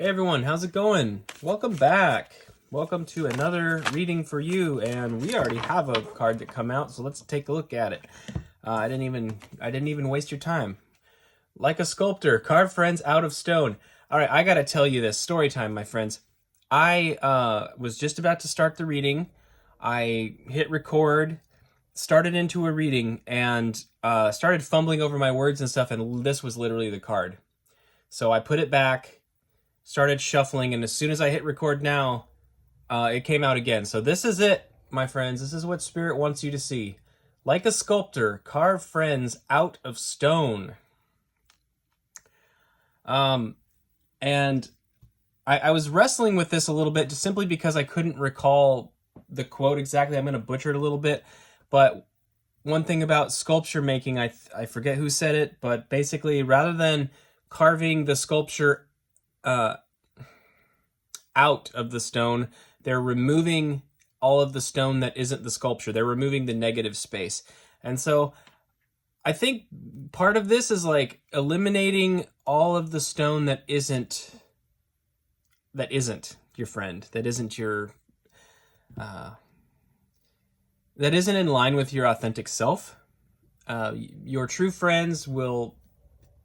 Hey everyone, how's it going? Welcome back. Welcome to another reading for you, and we already have a card that come out, so let's take a look at it. I didn't even waste your time. Like a sculptor, carve friends out of stone. All right, I gotta tell you this story time, my friends. I was just about to start the reading. I hit record, started into a reading, and started fumbling over my words and stuff, and this was literally the card. So I put it back, started shuffling, and as soon as I hit record now, it came out again. So this is it, my friends. This is what Spirit wants you to see. Like a sculptor, carve friends out of stone. And I was wrestling with this a little bit just simply because I couldn't recall the quote exactly. I'm going to butcher it a little bit. But one thing about sculpture making, I forget who said it, but basically rather than carving the sculpture out of the stone, they're removing all of the stone that isn't the sculpture. They're removing the negative space. And so I think part of this is like eliminating all of the stone that isn't your friend, that isn't your that isn't in line with your authentic self. Your true friends will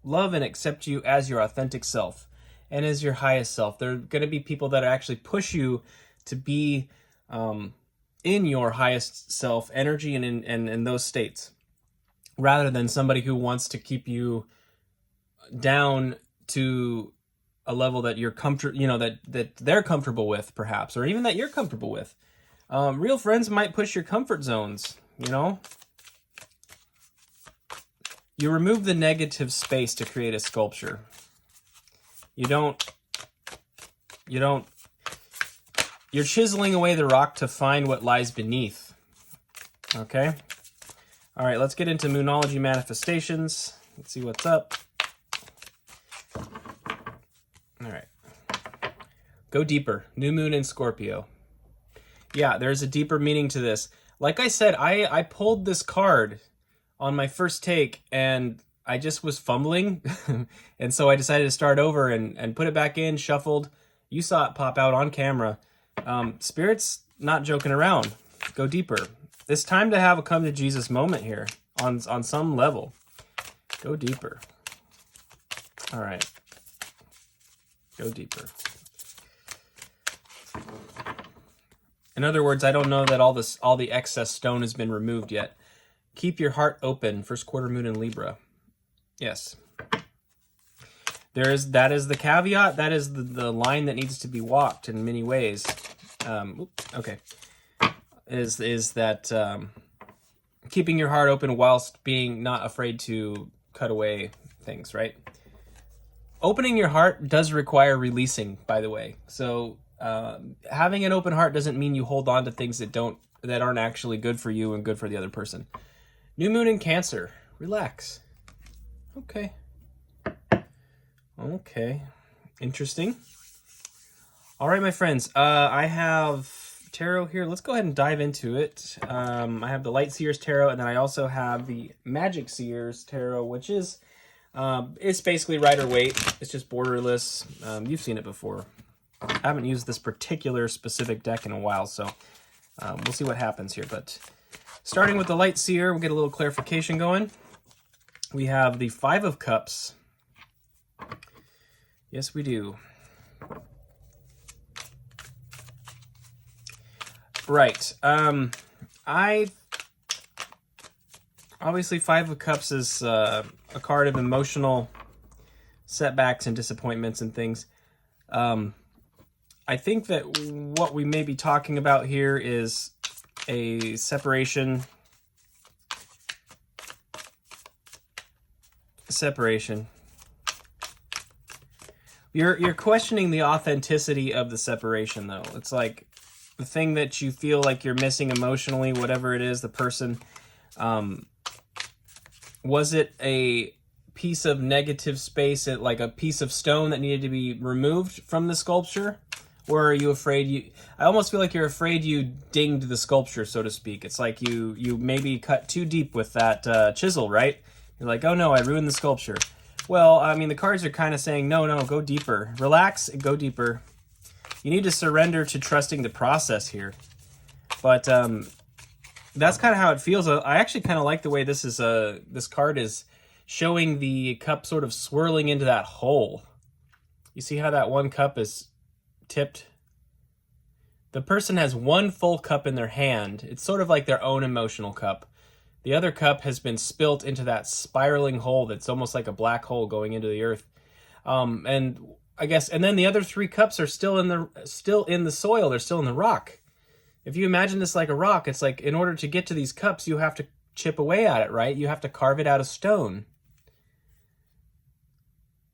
love and accept you as your authentic self and as your highest self. They're going to be people that actually push you to be in your highest self energy and in those states, rather than somebody who wants to keep you down to a level that you're that they're comfortable with, perhaps, or even that you're comfortable with. Real friends might push your comfort zones, You remove the negative space to create a sculpture. You're chiseling away the rock to find what lies beneath. Okay? All right, let's get into Moonology manifestations. Let's see what's up. All right. Go deeper. New moon in Scorpio. Yeah, there's a deeper meaning to this. Like I said, I pulled this card on my first take, and I just was fumbling. And so I decided to start over and put it back in, shuffled. You saw it pop out on camera. Spirit's not joking around. Go deeper. It's time to have a come to Jesus moment here on some level. Go deeper. All right. Go deeper. In other words, I don't know that all the excess stone has been removed yet. Keep your heart open. First quarter moon in Libra. Yes. That is the caveat. That is the line that needs to be walked in many ways. Okay. Is that keeping your heart open whilst being not afraid to cut away things, right? Opening your heart does require releasing, by the way. So having an open heart doesn't mean you hold on to things that aren't actually good for you and good for the other person. New moon in Cancer. Relax. Okay. Interesting. All right, my friends. I have tarot here. Let's go ahead and dive into it. I have the Light Seers Tarot, and then I also have the Magic Seers Tarot, which is it's basically Rider-Waite. It's just borderless. You've seen it before. I haven't used this particular specific deck in a while, so we'll see what happens here. But starting with the Light Seer, we'll get a little clarification going. We have the Five of Cups. Yes, we do. Right. Obviously, Five of Cups is a card of emotional setbacks and disappointments and things. I think that what we may be talking about here is a separation. You're questioning the authenticity of the separation, though. It's like the thing that you feel like you're missing emotionally, whatever it is, the person. Was it a piece of negative space, like a piece of stone that needed to be removed from the sculpture? Or are you afraid I almost feel like you're afraid you dinged the sculpture, so to speak. It's like you maybe cut too deep with that chisel, right? You're like, oh no, I ruined the sculpture. Well, I mean, the cards are kind of saying, no, no, go deeper. Relax and go deeper. You need to surrender to trusting the process here. But that's kind of how it feels. I actually kind of like the way this card is showing the cup sort of swirling into that hole. You see how that one cup is tipped? The person has one full cup in their hand. It's sort of like their own emotional cup. The other cup has been spilt into that spiraling hole that's almost like a black hole going into the earth. And I guess, and then the other three cups are still in the soil. They're still in the rock. If you imagine this like a rock, it's like in order to get to these cups, you have to chip away at it, right? You have to carve it out of stone.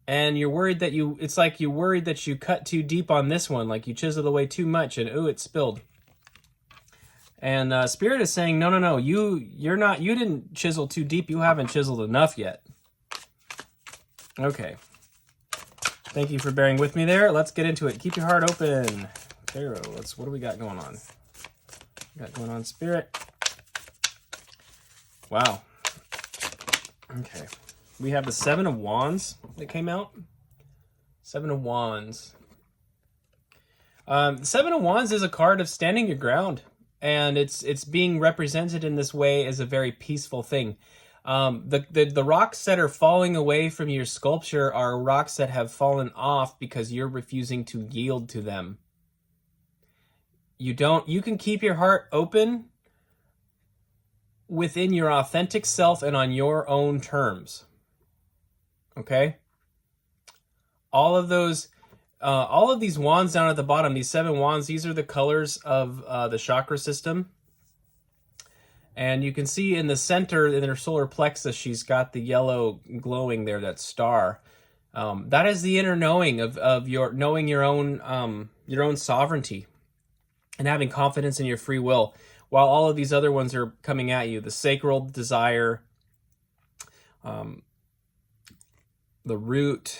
And you're worried that it's like you're worried that you cut too deep on this one, like you chiseled away too much and ooh, it spilled. And Spirit is saying, no, no, no, you didn't chisel too deep. You haven't chiseled enough yet. Okay. Thank you for bearing with me there. Let's get into it. Keep your heart open. Tarot, what do we got going on? Spirit? Wow. Okay. We have the Seven of Wands that came out. Seven of Wands. The Seven of Wands is a card of standing your ground. And it's being represented in this way as a very peaceful thing. The rocks that are falling away from your sculpture are rocks that have fallen off because you're refusing to yield to them. You can keep your heart open within your authentic self and on your own terms. Okay? All of these wands down at the bottom, these 7 wands, these are the colors of the chakra system. And you can see in the center, in her solar plexus, she's got the yellow glowing there, that star. That is the inner knowing of your knowing your own sovereignty and having confidence in your free will. While all of these other ones are coming at you, the sacral desire, the root.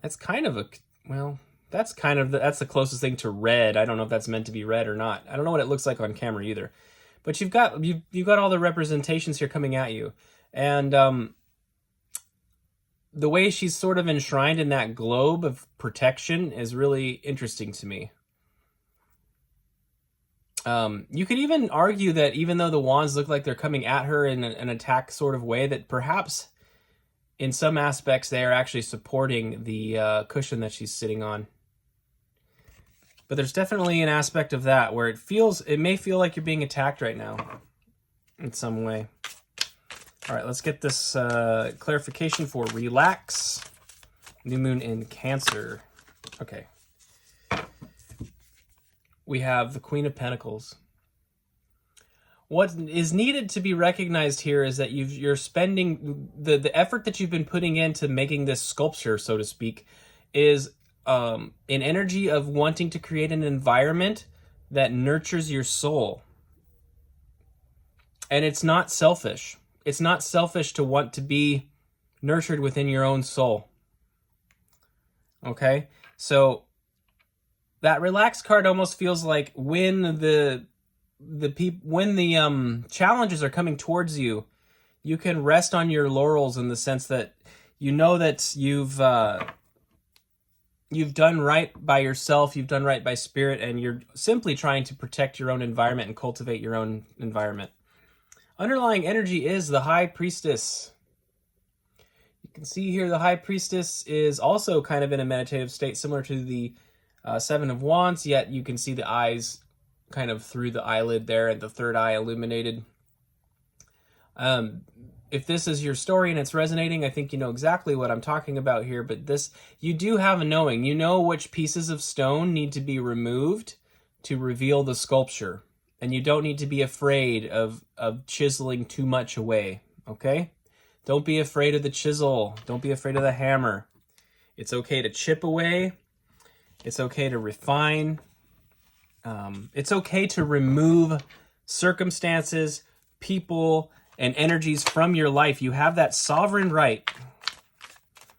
That's kind of that's the closest thing to red. I don't know if that's meant to be red or not. I don't know what it looks like on camera either. But you've got all the representations here coming at you. And the way she's sort of enshrined in that globe of protection is really interesting to me. You could even argue that even though the wands look like they're coming at her in an attack sort of way, that perhaps in some aspects they are actually supporting the cushion that she's sitting on. But there's definitely an aspect of that where it may feel like you're being attacked right now in some way. All right, let's get this clarification for relax. New moon in Cancer. Okay. We have the Queen of Pentacles. What is needed to be recognized here is that you're spending the effort that you've been putting into making this sculpture, so to speak, is an energy of wanting to create an environment that nurtures your soul. And it's not selfish. It's not selfish to want to be nurtured within your own soul. Okay? So that relaxed card almost feels like when the challenges are coming towards you, you can rest on your laurels in the sense that you know that you've done right by yourself, you've done right by spirit, and you're simply trying to protect your own environment and cultivate your own environment. Underlying energy is the High Priestess. You can see here the High Priestess is also kind of in a meditative state, similar to the Seven of Wands, yet you can see the eyes kind of through the eyelid there and the third eye illuminated. If this is your story and it's resonating, I think you know exactly what I'm talking about here, but you do have a knowing. You know which pieces of stone need to be removed to reveal the sculpture, and you don't need to be afraid of chiseling too much away, okay? Don't be afraid of the chisel. Don't be afraid of the hammer. It's okay to chip away. It's okay to refine. It's okay to remove circumstances, people, and energies from your life. You have that sovereign right.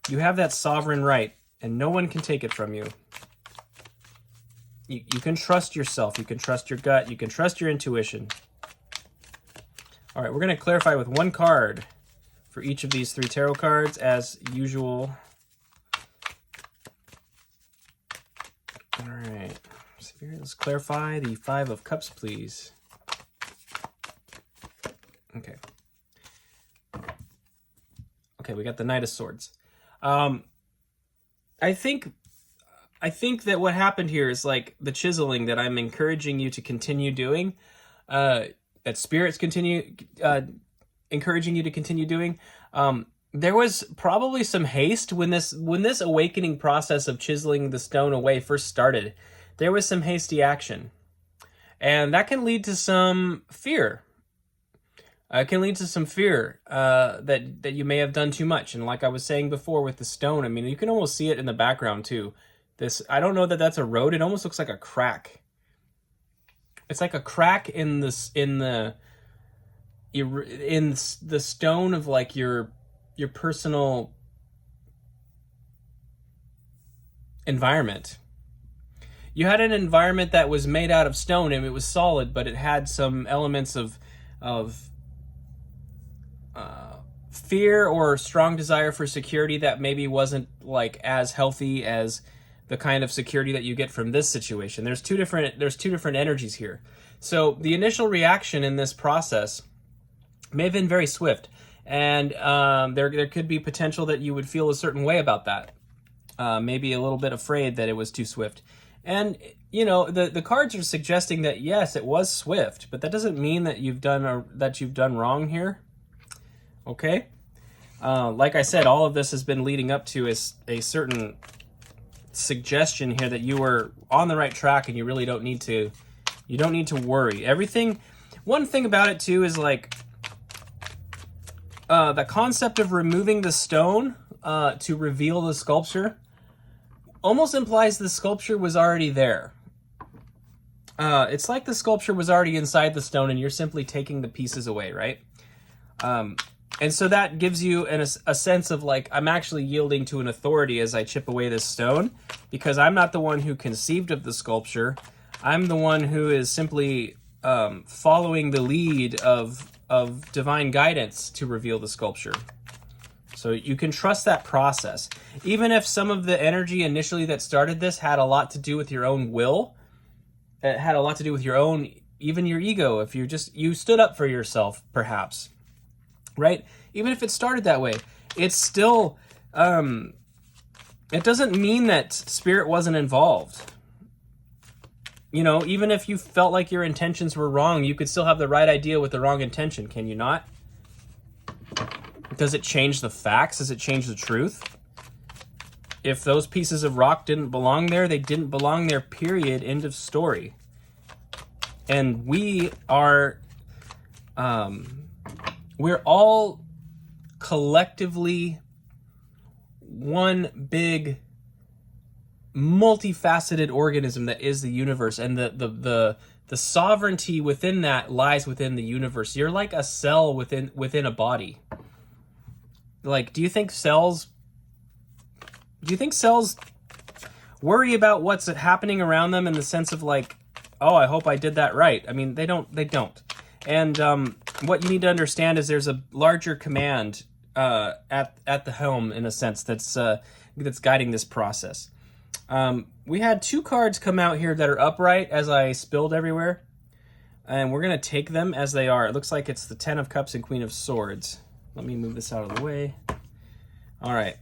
You have that sovereign right, and no one can take it from you. You can trust yourself. You can trust your gut. You can trust your intuition. All right, we're going to clarify with one card for each of these 3 tarot cards as usual. All right, Spirit, let's clarify the 5 of Cups, please. Okay. Okay, we got the Knight of Swords. I think that what happened here is like the chiseling that I'm encouraging you to continue doing, that Spirit's encouraging you to continue doing. There was probably some haste when this awakening process of chiseling the stone away first started. There was some hasty action, and that can lead to some fear. It can lead to some fear that you may have done too much. And like I was saying before with the stone, I mean, you can almost see it in the background too. I don't know that that's a road. It almost looks like a crack. It's like a crack in the stone of like your personal environment. You had an environment that was made out of stone and it was solid, but it had some elements of fear or strong desire for security that maybe wasn't like as healthy as the kind of security that you get from this situation. There's two different energies here. So the initial reaction in this process may have been very swift, and there could be potential that you would feel a certain way about that. Maybe a little bit afraid that it was too swift. And you know, the cards are suggesting that yes, it was swift, but that doesn't mean that you've done wrong here. Okay, like I said, all of this has been leading up to a certain suggestion here that you were on the right track, and you really don't need to. You don't need to worry. Everything. One thing about it too is like the concept of removing the stone to reveal the sculpture almost implies the sculpture was already there. It's like the sculpture was already inside the stone, and you're simply taking the pieces away, right? And so that gives you a sense of like, I'm actually yielding to an authority as I chip away this stone, because I'm not the one who conceived of the sculpture. I'm the one who is simply following the lead of divine guidance to reveal the sculpture. So you can trust that process. Even if some of the energy initially that started this had a lot to do with your own will, it had a lot to do with your own, even your ego, if you stood up for yourself, perhaps. Right? Even if it started that way, it's still, it doesn't mean that spirit wasn't involved. You know, even if you felt like your intentions were wrong, you could still have the right idea with the wrong intention, can you not? Does it change the facts? Does it change the truth? If those pieces of rock didn't belong there, they didn't belong there, period, end of story. And we are... we're all collectively one big multifaceted organism that is the universe, and the sovereignty within that lies within the universe. You're like a cell within a body. Like, do you think cells worry about what's happening around them in the sense of like, oh, I hope I did that right? I mean, they don't. And what you need to understand is there's a larger command at the helm, in a sense, that's guiding this process. We had 2 cards come out here that are upright as I spilled everywhere, and we're going to take them as they are. It looks like it's the 10 of Cups and Queen of Swords. Let me move this out of the way. All right.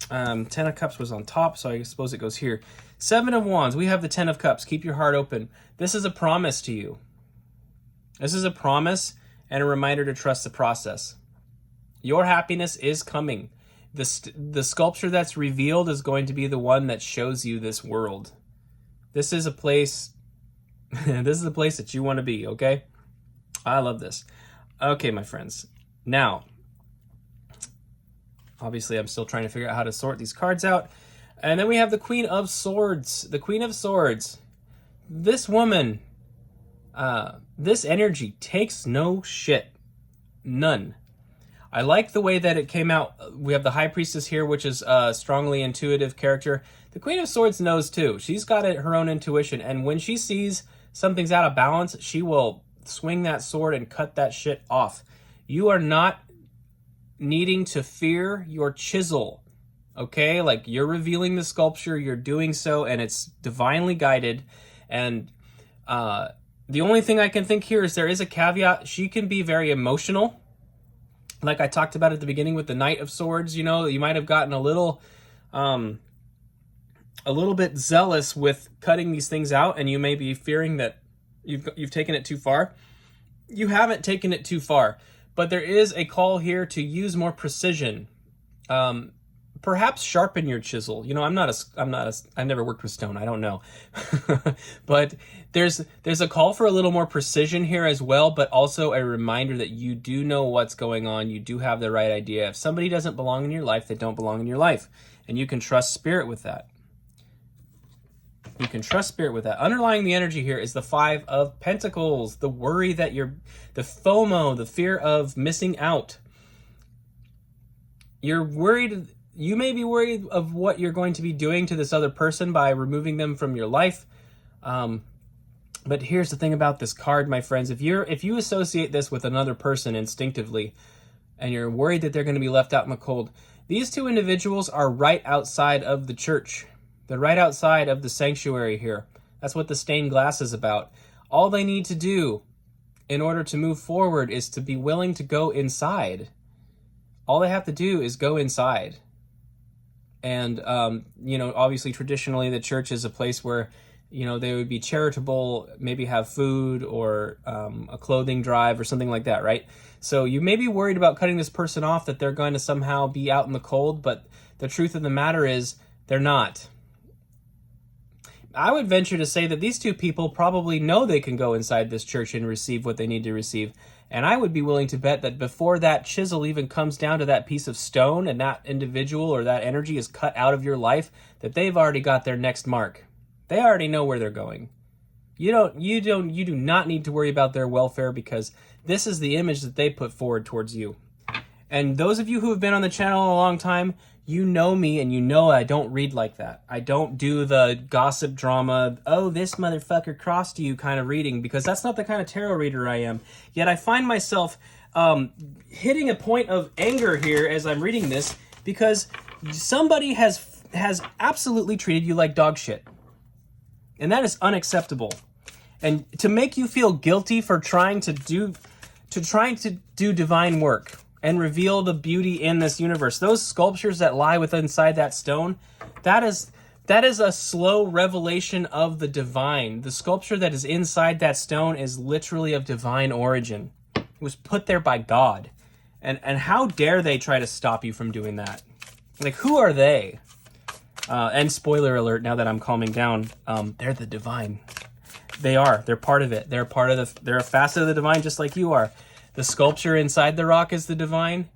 10 of Cups was on top, so I suppose it goes here. 7 of Wands. We have the 10 of Cups. Keep your heart open. This is a promise to you. This is a promise and a reminder to trust the process. Your happiness is coming. The sculpture that's revealed is going to be the one that shows you this world. This is a place this is a place that you want to be, okay? I love this. Okay, my friends. Now, obviously I'm still trying to figure out how to sort these cards out. And then we have the Queen of Swords. The Queen of Swords. This woman, this energy takes no shit. None. I like the way that it came out. We have the High Priestess here, which is a strongly intuitive character. The Queen of Swords knows too. She's got her own intuition, and when she sees something's out of balance, she will swing that sword and cut that shit off. You are not needing to fear your chisel. Okay, like you're revealing the sculpture, you're doing so, and it's divinely guided. And the only thing I can think here is there is a caveat. She can be very emotional. Like I talked about at the beginning with the Knight of Swords, you know, you might have gotten a little bit zealous with cutting these things out, and you may be fearing that you've taken it too far. You haven't taken it too far, but there is a call here to use more precision. Perhaps sharpen your chisel. You know, I've never worked with stone. I don't know. But there's a call for a little more precision here as well, but also a reminder that you do know what's going on. You do have the right idea. If somebody doesn't belong in your life, they don't belong in your life. And you can trust spirit with that. You can trust spirit with that. Underlying the energy here is the Five of Pentacles, the worry that the FOMO, the fear of missing out. You're worried. You may be worried of what you're going to be doing to this other person by removing them from your life. But here's the thing about this card, my friends. If you associate this with another person instinctively, and you're worried that they're going to be left out in the cold, these two individuals are right outside of the church. They're right outside of the sanctuary here. That's what the stained glass is about. All they need to do in order to move forward is to be willing to go inside. All they have to do is go inside. And, you know, obviously traditionally the church is a place where, you know, they would be charitable, maybe have food or a clothing drive or something like that, right? So you may be worried about cutting this person off, that they're going to somehow be out in the cold, but the truth of the matter is they're not. I would venture to say that these two people probably know they can go inside this church and receive what they need to receive. And I would be willing to bet that before that chisel even comes down to that piece of stone and that individual or that energy is cut out of your life, that they've already got their next mark. They already know where they're going. You do not need to worry about their welfare, because this is the image that they put forward towards you. And those of you who have been on the channel a long time, you know me, and you know I don't read like that. I don't do the gossip drama, oh, this motherfucker crossed you kind of reading, because that's not the kind of tarot reader I am. Yet I find myself hitting a point of anger here as I'm reading this, because somebody has absolutely treated you like dog shit. And that is unacceptable. And to make you feel guilty for trying to do divine work and reveal the beauty in this universe, those sculptures that lie inside that stone, that is a slow revelation of the divine. The sculpture that is inside that stone is literally of divine origin. It was put there by God. And how dare they try to stop you from doing that? Like, who are they? And spoiler alert, now that I'm calming down, they're the divine. They are. They're part of it. They're a facet of the divine, just like you are. The sculpture inside the rock is the divine.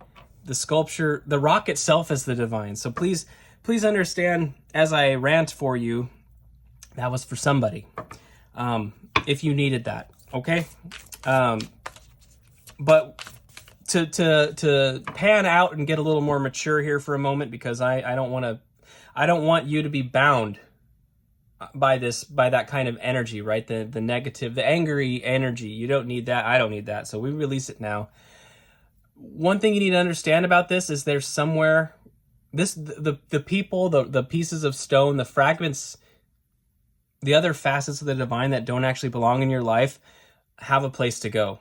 The rock itself is the divine. So please understand, as I rant for you, that was for somebody. If you needed that, okay? But to pan out and get a little more mature here for a moment, because I don't want you to be bound by that kind of energy, right? The negative, the angry energy. You don't need that. I don't need that. So we release it now. One thing you need to understand about this is there's somewhere the people, the pieces of stone, the fragments, the other facets of the divine that don't actually belong in your life have a place to go.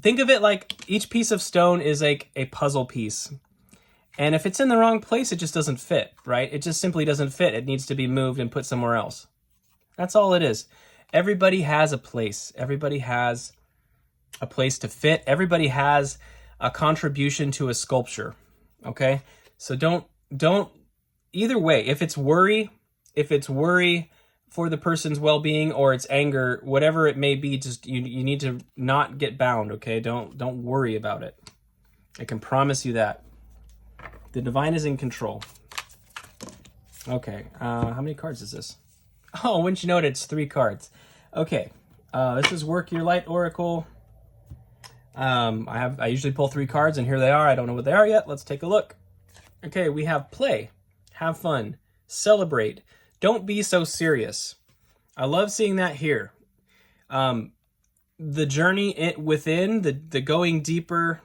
Think of it like each piece of stone is like a puzzle piece. And if it's in the wrong place, it just doesn't fit, right? It just simply doesn't fit. It needs to be moved and put somewhere else. That's all it is. Everybody has a place. Everybody has a place to fit. Everybody has a contribution to a sculpture, okay? So don't either way, if it's worry for the person's well-being or it's anger, whatever it may be, just you need to not get bound, okay? Don't worry about it. I can promise you that. The divine is in control. Okay, how many cards is this? Oh, wouldn't you know it, it's 3 cards. Okay, this is Work Your Light Oracle. I usually pull 3 cards, and here they are. I don't know what they are yet. Let's take a look. Okay, we have play, have fun, celebrate, don't be so serious. I love seeing that here. The journey within, the going deeper,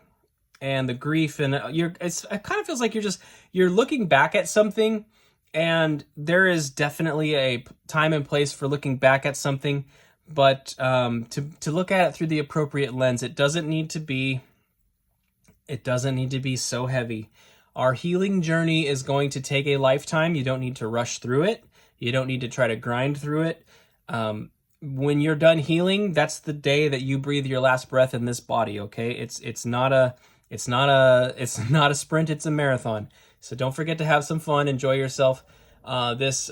and the grief, and it kind of feels like you're looking back at something, and there is definitely a time and place for looking back at something, but to look at it through the appropriate lens. It doesn't need to be so heavy. Our healing journey is going to take a lifetime. You don't need to rush through it. You don't need to try to grind through it. When you're done healing, that's the day that you breathe your last breath in this body. Okay, it's not a sprint. It's a marathon. So don't forget to have some fun. Enjoy yourself. This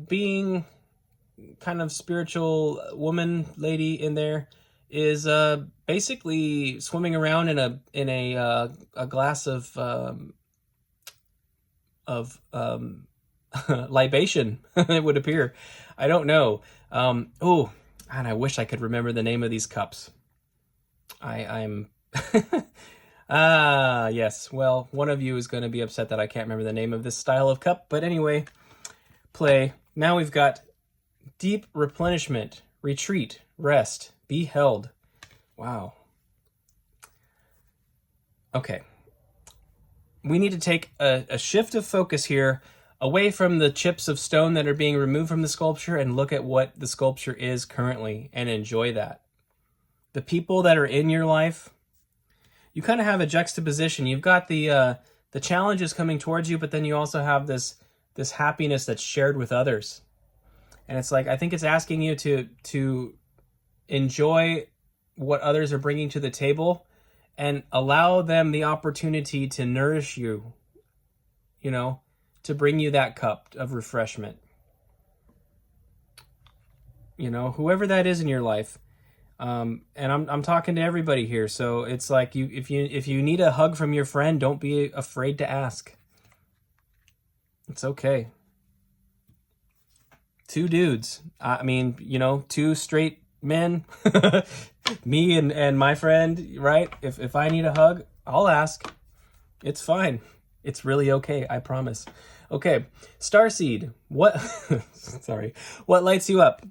being kind of spiritual woman lady in there is basically swimming around in a glass of libation. It would appear. I don't know. Oh, and I wish I could remember the name of these cups. I'm yes. Well, one of you is going to be upset that I can't remember the name of this style of cup. But anyway, play. Now we've got deep replenishment, retreat, rest, be held. Wow. Okay. We need to take a shift of focus here away from the chips of stone that are being removed from the sculpture and look at what the sculpture is currently and enjoy that. The people that are in your life, you kind of have a juxtaposition. You've got the challenges coming towards you, but then you also have this happiness that's shared with others. And it's like, I think it's asking you to enjoy what others are bringing to the table and allow them the opportunity to nourish you, to bring you that cup of refreshment. Whoever that is in your life. And I'm talking to everybody here. So it's like if you need a hug from your friend, don't be afraid to ask. It's okay. Two dudes. I mean, two straight men, me and my friend, right? If I need a hug, I'll ask. It's fine. It's really okay. I promise. Okay. Starseed. What? Sorry. What lights you up?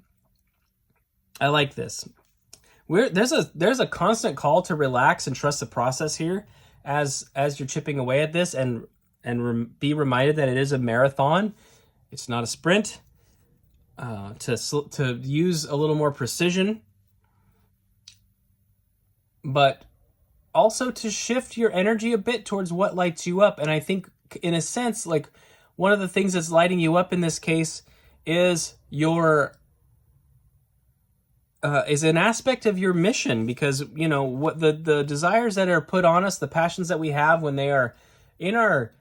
I like this. There's a constant call to relax and trust the process here as you're chipping away at this, and be reminded that it is a marathon. It's not a sprint. To use a little more precision, but also to shift your energy a bit towards what lights you up. And I think, in a sense, like one of the things that's lighting you up in this case is is an aspect of your mission, because what the desires that are put on us, the passions that we have when they are in our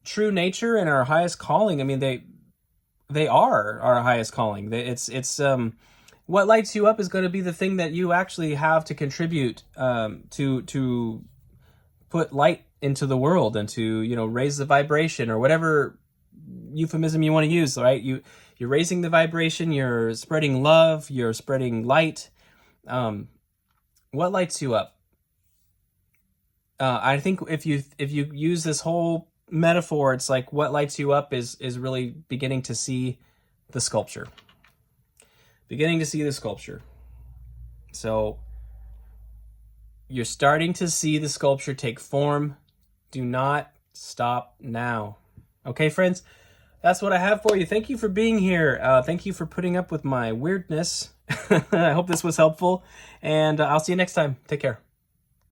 true nature and our highest calling. I mean, they are our highest calling. It's what lights you up is going to be the thing that you actually have to contribute to put light into the world and to raise the vibration, or whatever euphemism you want to use. Right? You're raising the vibration. You're spreading love. You're spreading light. What lights you up? I think if you use this whole metaphor, it's like what lights you up is really beginning to see the sculpture. So you're starting to see the sculpture take form. Do not stop now. Okay, friends, that's what I have for you. Thank you for being here. Thank you for putting up with my weirdness. I hope this was helpful, and I'll see you next time. Take care.